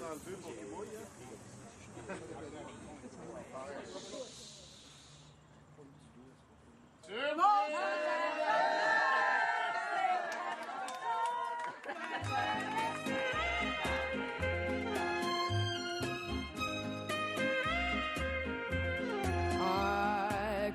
I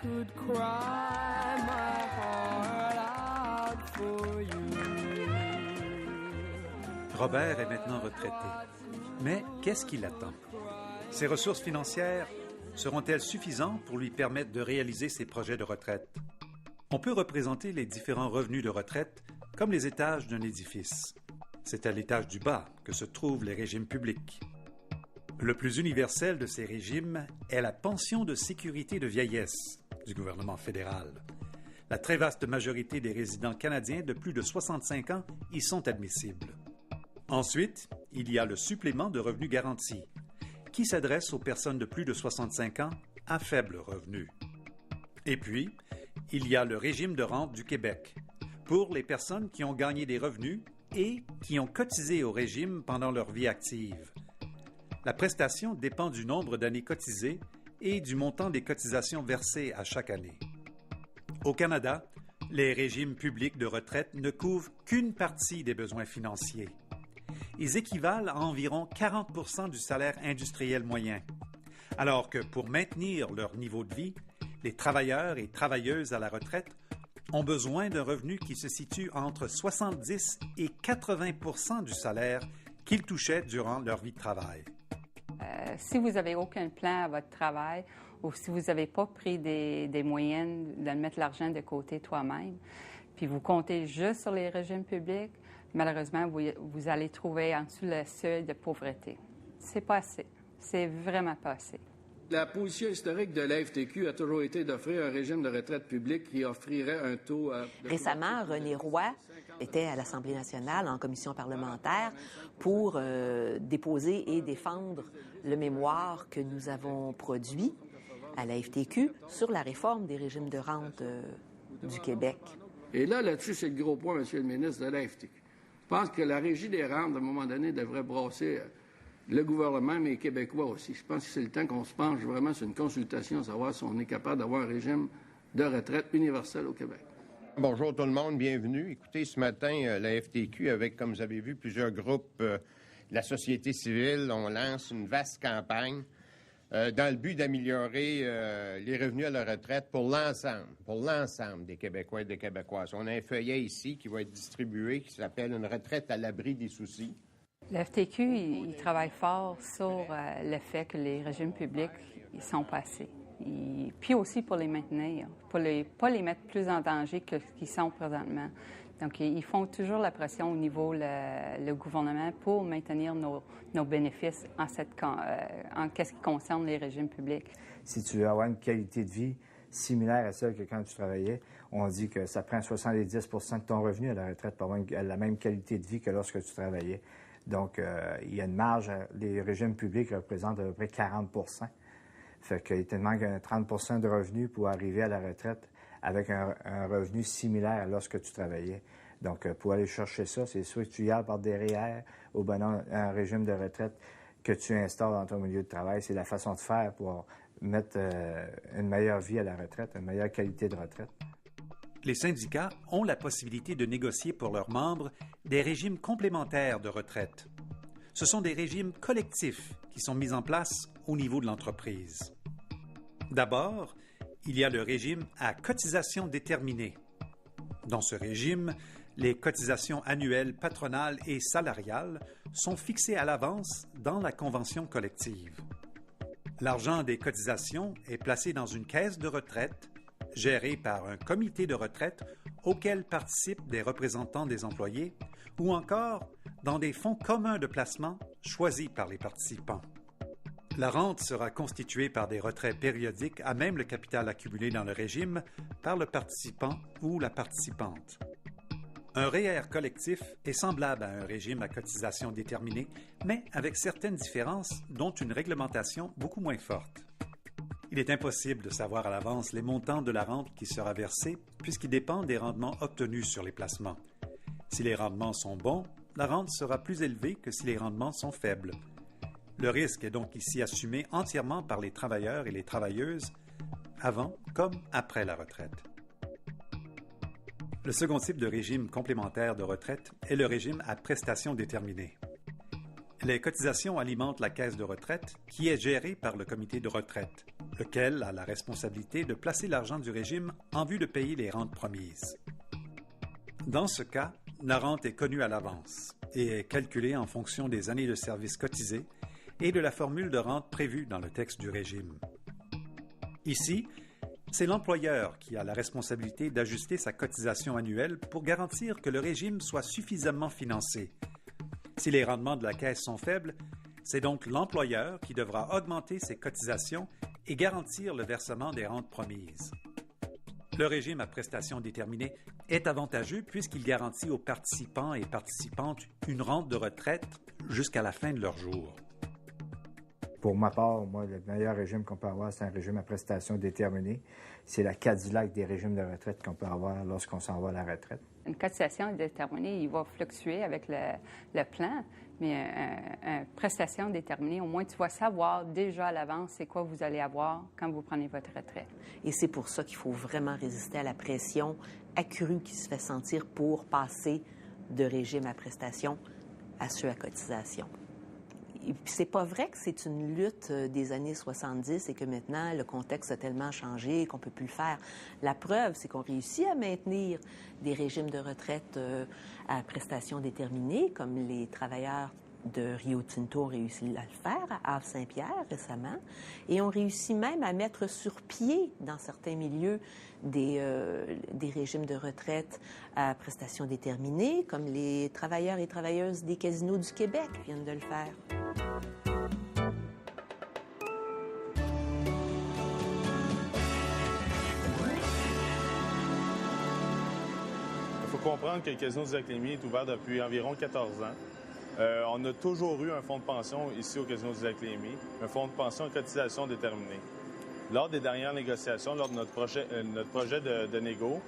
could cry my heart out for you. Robert est maintenant retraité. Mais qu'est-ce qui l'attend? Ses ressources financières seront-elles suffisantes pour lui permettre de réaliser ses projets de retraite? On peut représenter les différents revenus de retraite comme les étages d'un édifice. C'est à l'étage du bas que se trouvent les régimes publics. Le plus universel de ces régimes est la pension de sécurité de vieillesse du gouvernement fédéral. La très vaste majorité des résidents canadiens de plus de 65 ans y sont admissibles. Ensuite, il y a le supplément de revenu garanti, qui s'adresse aux personnes de plus de 65 ans à faible revenu. Et puis, il y a le régime de rente du Québec, pour les personnes qui ont gagné des revenus et qui ont cotisé au régime pendant leur vie active. La prestation dépend du nombre d'années cotisées et du montant des cotisations versées à chaque année. Au Canada, les régimes publics de retraite ne couvrent qu'une partie des besoins financiers. Ils équivalent à environ 40% du salaire industriel moyen, alors que pour maintenir leur niveau de vie, les travailleurs et travailleuses à la retraite ont besoin d'un revenu qui se situe entre 70 et 80% du salaire qu'ils touchaient durant leur vie de travail. Si vous n'avez aucun plan à votre travail ou si vous n'avez pas pris des moyens de mettre l'argent de côté toi-même, puis vous comptez juste sur les régimes publics, malheureusement, vous allez trouver en dessous le seuil de pauvreté. C'est pas assez. C'est vraiment pas assez. La position historique de la FTQ a toujours été d'offrir un régime de retraite publique qui offrirait un taux... Récemment, René Roy était à l'Assemblée nationale en commission parlementaire pour déposer et défendre le mémoire que nous avons produit à la FTQ sur la réforme des régimes de rente du Québec. Et là-dessus, c'est le gros point, Monsieur le ministre, de la FTQ. Je pense que la Régie des rentes, à un moment donné, devrait brasser le gouvernement, mais les Québécois aussi. Je pense que c'est le temps qu'on se penche vraiment sur une consultation, savoir si on est capable d'avoir un régime de retraite universel au Québec. Bonjour tout le monde, bienvenue. Écoutez, ce matin, la FTQ, avec, comme vous avez vu, plusieurs groupes de la société civile, on lance une vaste campagne dans le but d'améliorer les revenus à la retraite pour l'ensemble des Québécois et des Québécoises. On a un feuillet ici qui va être distribué qui s'appelle « Une retraite à l'abri des soucis ». Le FTQ, il travaille fort sur le fait que les régimes publics, ils sont passés. Puis aussi pour les maintenir, pour pas les mettre plus en danger que ce qu'ils sont présentement. Donc, ils font toujours la pression au niveau le gouvernement pour maintenir nos bénéfices en qu'est-ce qui concerne les régimes publics. Si tu veux avoir une qualité de vie similaire à celle que quand tu travaillais, on dit que ça prend 70 % de ton revenu à la retraite pour avoir la même qualité de vie que lorsque tu travaillais. Donc, il y a une marge. Les régimes publics représentent à peu près 40 %. Fait qu'il te manque 30 % de revenus pour arriver à la retraite avec un revenu similaire à lorsque tu travaillais. Donc, pour aller chercher ça, c'est soit que tu y ailles par des REER ou un régime de retraite que tu installes dans ton milieu de travail. C'est la façon de faire pour mettre une meilleure vie à la retraite, une meilleure qualité de retraite. Les syndicats ont la possibilité de négocier pour leurs membres des régimes complémentaires de retraite. Ce sont des régimes collectifs qui sont mis en place au niveau de l'entreprise. D'abord, il y a le régime à cotisation déterminée. Dans ce régime, les cotisations annuelles patronales et salariales sont fixées à l'avance dans la convention collective. L'argent des cotisations est placé dans une caisse de retraite gérée par un comité de retraite auquel participent des représentants des employés ou encore dans des fonds communs de placement choisis par les participants. La rente sera constituée par des retraits périodiques à même le capital accumulé dans le régime par le participant ou la participante. Un REER collectif est semblable à un régime à cotisation déterminée, mais avec certaines différences, dont une réglementation beaucoup moins forte. Il est impossible de savoir à l'avance les montants de la rente qui sera versée puisqu'ils dépendent des rendements obtenus sur les placements. Si les rendements sont bons, la rente sera plus élevée que si les rendements sont faibles. Le risque est donc ici assumé entièrement par les travailleurs et les travailleuses, avant comme après la retraite. Le second type de régime complémentaire de retraite est le régime à prestations déterminées. Les cotisations alimentent la caisse de retraite qui est gérée par le comité de retraite, lequel a la responsabilité de placer l'argent du régime en vue de payer les rentes promises. Dans ce cas, la rente est connue à l'avance et est calculée en fonction des années de service cotisées et de la formule de rente prévue dans le texte du régime. Ici, c'est l'employeur qui a la responsabilité d'ajuster sa cotisation annuelle pour garantir que le régime soit suffisamment financé. Si les rendements de la caisse sont faibles, c'est donc l'employeur qui devra augmenter ses cotisations et garantir le versement des rentes promises. Le régime à prestations déterminées est avantageux puisqu'il garantit aux participants et participantes une rente de retraite jusqu'à la fin de leur jour. Pour ma part, moi, le meilleur régime qu'on peut avoir, c'est un régime à prestations déterminées. C'est la Cadillac des régimes de retraite qu'on peut avoir lorsqu'on s'en va à la retraite. Une cotisation déterminée, il va fluctuer avec le plan, mais une prestation déterminée, au moins tu vas savoir déjà à l'avance c'est quoi vous allez avoir quand vous prenez votre retraite. Et c'est pour ça qu'il faut vraiment résister à la pression accrue qui se fait sentir pour passer de régime à prestation à ceux à cotisation. Et puis, c'est pas vrai que c'est une lutte des années 70 et que maintenant, le contexte a tellement changé qu'on peut plus le faire. La preuve, c'est qu'on réussit à maintenir des régimes de retraite à prestations déterminées, comme les travailleurs de Rio Tinto ont réussi à le faire à Havre-Saint-Pierre récemment. Et on réussit même à mettre sur pied, dans certains milieux, des régimes de retraite à prestations déterminées, comme les travailleurs et travailleuses des casinos du Québec viennent de le faire. Il faut comprendre que le Casino du Lac-Lémy est ouvert depuis environ 14 ans. On a toujours eu un fonds de pension ici au Casino du Lac-Lémy, un fonds de pension à cotisation déterminée. Lors des dernières négociations, lors de notre projet de négo,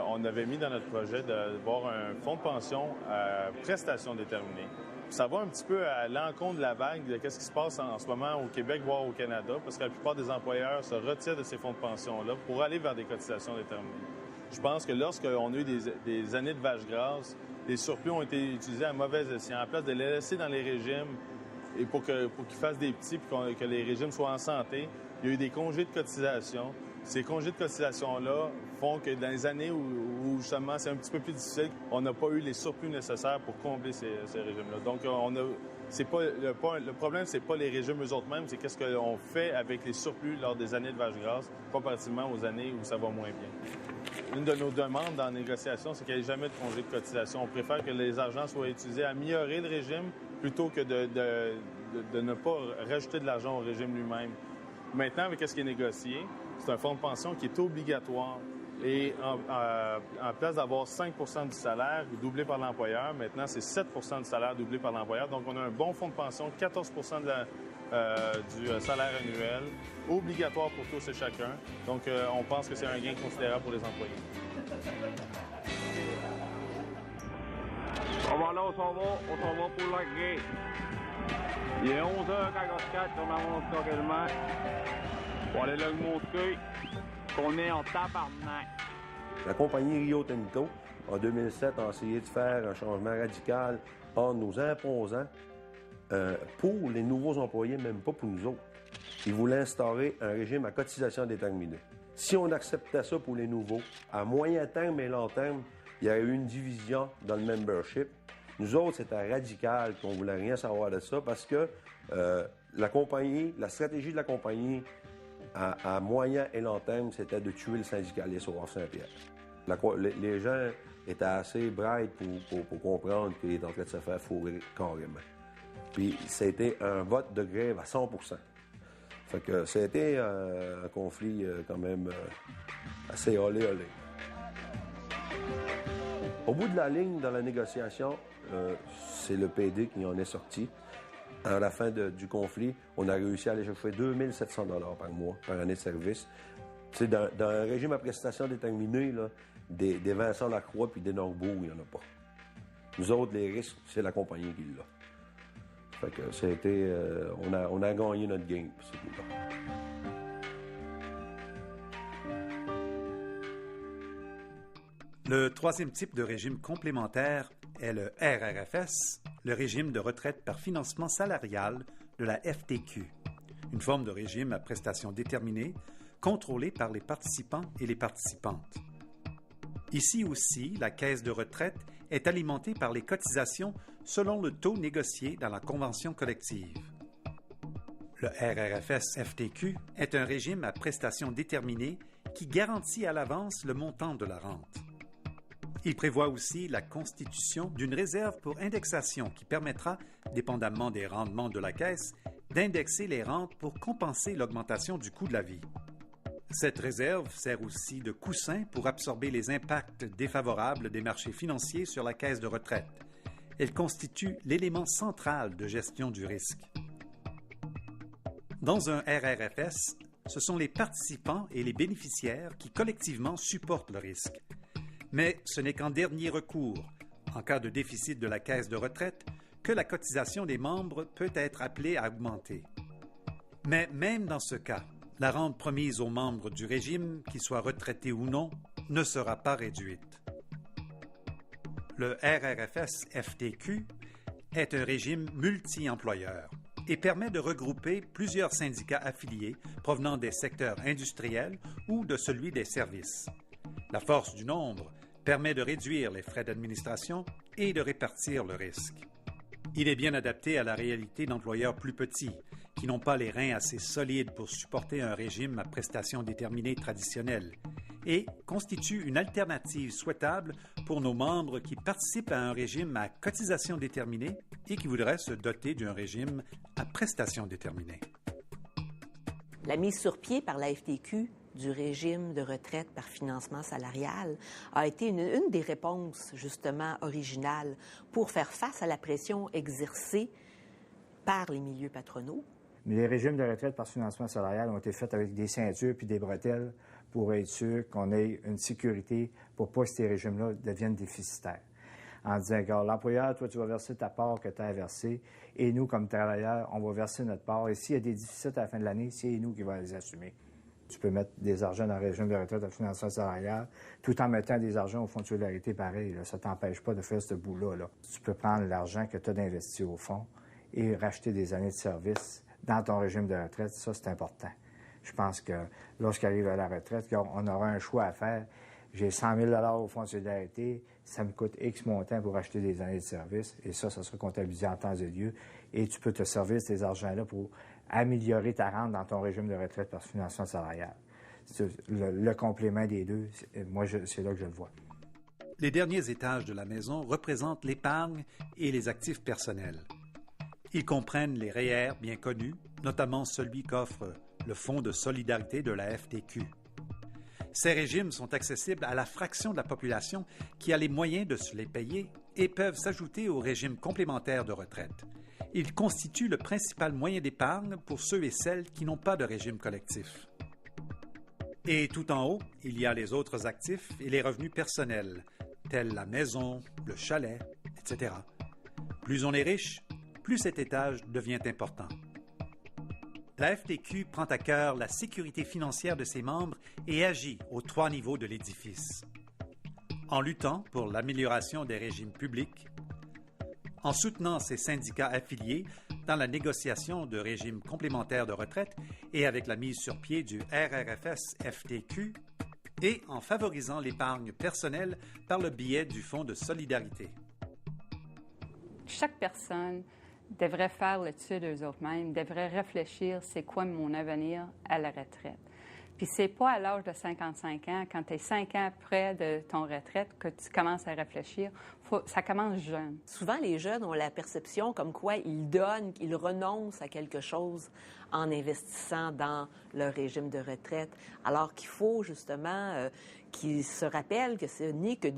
on avait mis dans notre projet d'avoir un fonds de pension à prestations déterminées. Ça va un petit peu à l'encontre de la vague de ce qui se passe en ce moment au Québec, voire au Canada, parce que la plupart des employeurs se retirent de ces fonds de pension-là pour aller vers des cotisations déterminées. Je pense que lorsqu'on a eu des années de vaches grasses, les surplus ont été utilisés à mauvais escient. En place de les laisser dans les régimes et pour qu'ils fassent des petits et que les régimes soient en santé, il y a eu des congés de cotisation. Ces congés de cotisation-là font que dans les années où justement c'est un petit peu plus difficile, on n'a pas eu les surplus nécessaires pour combler ces régimes-là. Donc, le problème, c'est pas les régimes eux-mêmes, c'est qu'est-ce qu'on fait avec les surplus lors des années de vaches grasses, comparativement aux années où ça va moins bien. Une de nos demandes dans la négociation, c'est qu'il n'y ait jamais de congé de cotisation. On préfère que les argents soient utilisés à améliorer le régime plutôt que de ne pas rajouter de l'argent au régime lui-même. Maintenant, avec ce qui est négocié, c'est un fonds de pension qui est obligatoire. Et en place d'avoir 5 % du salaire doublé par l'employeur, maintenant, c'est 7 % du salaire doublé par l'employeur. Donc, on a un bon fonds de pension, 14 % du salaire annuel, obligatoire pour tous et chacun. Donc, on pense que c'est un gain considérable pour les employés. On va là, on s'en va pour la grille. Il est 11h44 sur ma montre carrément. On va aller là le montrer qu'on est en tabarnak. La compagnie Rio Tinto, en 2007, a essayé de faire un changement radical en nous imposant pour les nouveaux employés, même pas pour nous autres. Ils voulaient instaurer un régime à cotisation déterminée. Si on acceptait ça pour les nouveaux, à moyen terme et long terme, il y aurait eu une division dans le membership. Nous autres, c'était radical, qu'on ne voulait rien savoir de ça parce que la stratégie de la compagnie à moyen et long terme, c'était de tuer le syndicalisme au Havre-Saint-Pierre. Les gens étaient assez bright pour comprendre qu'il est en train de se faire fourrer carrément. Puis, c'était un vote de grève à 100 %. Fait que c'était un conflit quand même assez olé. Au bout de la ligne, dans la négociation, c'est le PD qui en est sorti. À la fin du conflit, on a réussi à aller chercher 2 700 $ par mois, par année de service. Tu sais, dans un régime à prestations déterminées, là, des Vincent Lacroix puis des Norbeau, il n'y en a pas. Nous autres, les risques, c'est la compagnie qui l'a. Fait que ça a été, on a gagné notre game pour ce bout-là. Le troisième type de régime complémentaire est le RRFS, le régime de retraite par financement salarial de la FTQ, une forme de régime à prestations déterminées, contrôlée par les participants et les participantes. Ici aussi, la caisse de retraite est alimentée par les cotisations selon le taux négocié dans la convention collective. Le RRFS-FTQ est un régime à prestations déterminées qui garantit à l'avance le montant de la rente. Il prévoit aussi la constitution d'une réserve pour indexation qui permettra, dépendamment des rendements de la caisse, d'indexer les rentes pour compenser l'augmentation du coût de la vie. Cette réserve sert aussi de coussin pour absorber les impacts défavorables des marchés financiers sur la caisse de retraite. Elle constitue l'élément central de gestion du risque. Dans un RRFS, ce sont les participants et les bénéficiaires qui collectivement supportent le risque. Mais ce n'est qu'en dernier recours, en cas de déficit de la caisse de retraite, que la cotisation des membres peut être appelée à augmenter. Mais même dans ce cas, la rente promise aux membres du régime, qu'ils soient retraités ou non, ne sera pas réduite. Le RRFS-FTQ est un régime multi-employeur et permet de regrouper plusieurs syndicats affiliés provenant des secteurs industriels ou de celui des services. La force du nombre permet de réduire les frais d'administration et de répartir le risque. Il est bien adapté à la réalité d'employeurs plus petits, qui n'ont pas les reins assez solides pour supporter un régime à prestations déterminées traditionnelles, et constitue une alternative souhaitable pour nos membres qui participent à un régime à cotisation déterminée et qui voudraient se doter d'un régime à prestations déterminées. La mise sur pied par la FTQ du régime de retraite par financement salarial a été une des réponses, justement, originales pour faire face à la pression exercée par les milieux patronaux. Mais les régimes de retraite par financement salarial ont été faits avec des ceintures puis des bretelles pour être sûr qu'on ait une sécurité pour pas que ces régimes-là deviennent déficitaires. En disant, regarde, l'employeur, toi, tu vas verser ta part que tu as versée, et nous, comme travailleurs, on va verser notre part. Et s'il y a des déficits à la fin de l'année, c'est nous qui allons les assumer. Tu peux mettre des argents dans le régime de retraite à financement salarial, tout en mettant des argents au fonds de solidarité pareil. Là. Ça ne t'empêche pas de faire ce bout-là. Là. Tu peux prendre l'argent que tu as d'investir au fond et racheter des années de service dans ton régime de retraite. Ça, c'est important. Je pense que lorsqu'arrive à la retraite, on aura un choix à faire. J'ai 100 000 $ au fonds de solidarité, ça me coûte X montant pour acheter des années de service, et ça sera comptabilisé en temps et lieu, et tu peux te servir de ces argents-là pour améliorer ta rente dans ton régime de retraite par financement salarial. Le complément des deux, moi, c'est là que je le vois. Les derniers étages de la maison représentent l'épargne et les actifs personnels. Ils comprennent les REER bien connus, notamment celui qu'offre le Fonds de solidarité de la FTQ. Ces régimes sont accessibles à la fraction de la population qui a les moyens de se les payer et peuvent s'ajouter au régime complémentaire de retraite. Ils constituent le principal moyen d'épargne pour ceux et celles qui n'ont pas de régime collectif. Et tout en haut, il y a les autres actifs et les revenus personnels, tels la maison, le chalet, etc. Plus on est riche, plus cet étage devient important. La FTQ prend à cœur la sécurité financière de ses membres et agit aux 3 niveaux de l'édifice. En luttant pour l'amélioration des régimes publics, en soutenant ses syndicats affiliés dans la négociation de régimes complémentaires de retraite et avec la mise sur pied du RRFS-FTQ, et en favorisant l'épargne personnelle par le biais du Fonds de solidarité. Chaque personne devrait faire l'étude eux-mêmes, devrait réfléchir c'est quoi mon avenir à la retraite. Puis c'est pas à l'âge de 55 ans, quand tu es 5 ans près de ton retraite, que tu commences à réfléchir. Ça commence jeune. Souvent, les jeunes ont la perception comme quoi ils donnent, qu'ils renoncent à quelque chose en investissant dans leur régime de retraite, alors qu'il faut justement qu'ils se rappellent que ce n'est que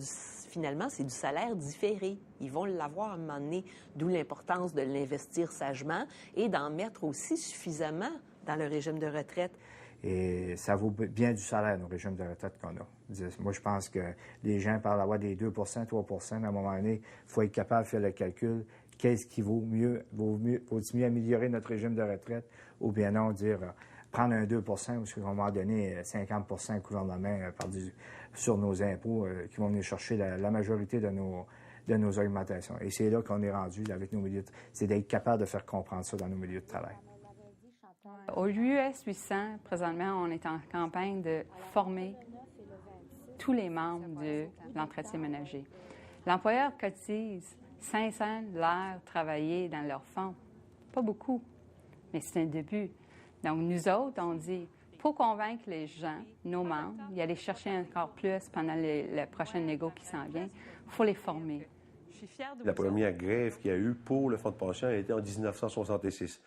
finalement, c'est du salaire différé. Ils vont l'avoir à un moment donné, d'où l'importance de l'investir sagement et d'en mettre aussi suffisamment dans le régime de retraite. Et ça vaut bien du salaire, nos régimes de retraite qu'on a. Moi, je pense que les gens parlent d'avoir des 2 3 mais à un moment donné, il faut être capable de faire le calcul. qu'est-ce qui vaut-il mieux améliorer notre régime de retraite ou bien non dire prendre un 2 ou à un moment donné 50 au gouvernement sur nos impôts qui vont venir chercher la majorité de nos augmentations. Et c'est là qu'on est rendu avec nos milieux. C'est d'être capable de faire comprendre ça dans nos milieux de travail. Au US 800, présentement, on est en campagne de former tous les membres de l'entretien ménager. L'employeur cotise 500 l'heure travaillée dans leur fonds. Pas beaucoup, mais c'est un début. Donc, nous autres, on dit, pour convaincre les gens, nos membres, y aller chercher encore plus pendant la prochaine négo qui s'en vient, il faut les former. Je suis fière de La première grève qu'il y a eu pour le fonds de pension a été en 1966.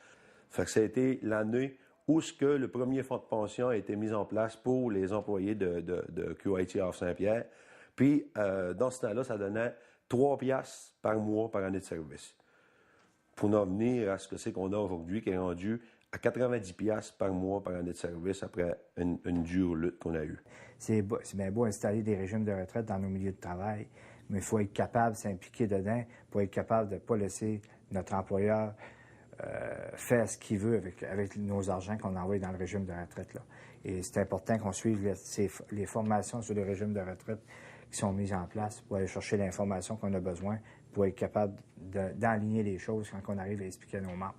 Fait que ça a été l'année où le premier fonds de pension a été mis en place pour les employés de QIT Saint-Pierre. Puis, dans ce temps-là, ça donnait 3 piastres par mois par année de service. Pour en venir à ce que c'est qu'on a aujourd'hui, qui est rendu à 90 piastres par mois par année de service après une dure lutte qu'on a eue. C'est bien beau installer des régimes de retraite dans nos milieux de travail, mais il faut être capable de s'impliquer dedans pour être capable de ne pas laisser notre employeur faire ce qu'il veut avec nos argents qu'on envoie dans le régime de retraite. Là. Et c'est important qu'on suive les formations sur le régime de retraite qui sont mises en place pour aller chercher l'information qu'on a besoin pour être capable d'enligner les choses quand on arrive à expliquer à nos membres.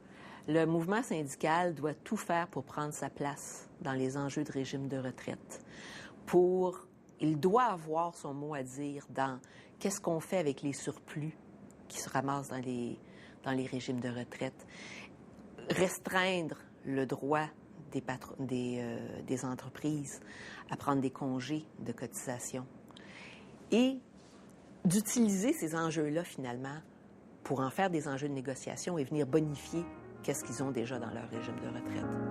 Le mouvement syndical doit tout faire pour prendre sa place dans les enjeux de régime de retraite. Il doit avoir son mot à dire dans qu'est-ce qu'on fait avec les surplus qui se ramassent dans les régimes de retraite. Restreindre le droit des entreprises à prendre des congés de cotisation et d'utiliser ces enjeux-là, finalement, pour en faire des enjeux de négociation et venir bonifier qu'est-ce qu'ils ont déjà dans leur régime de retraite.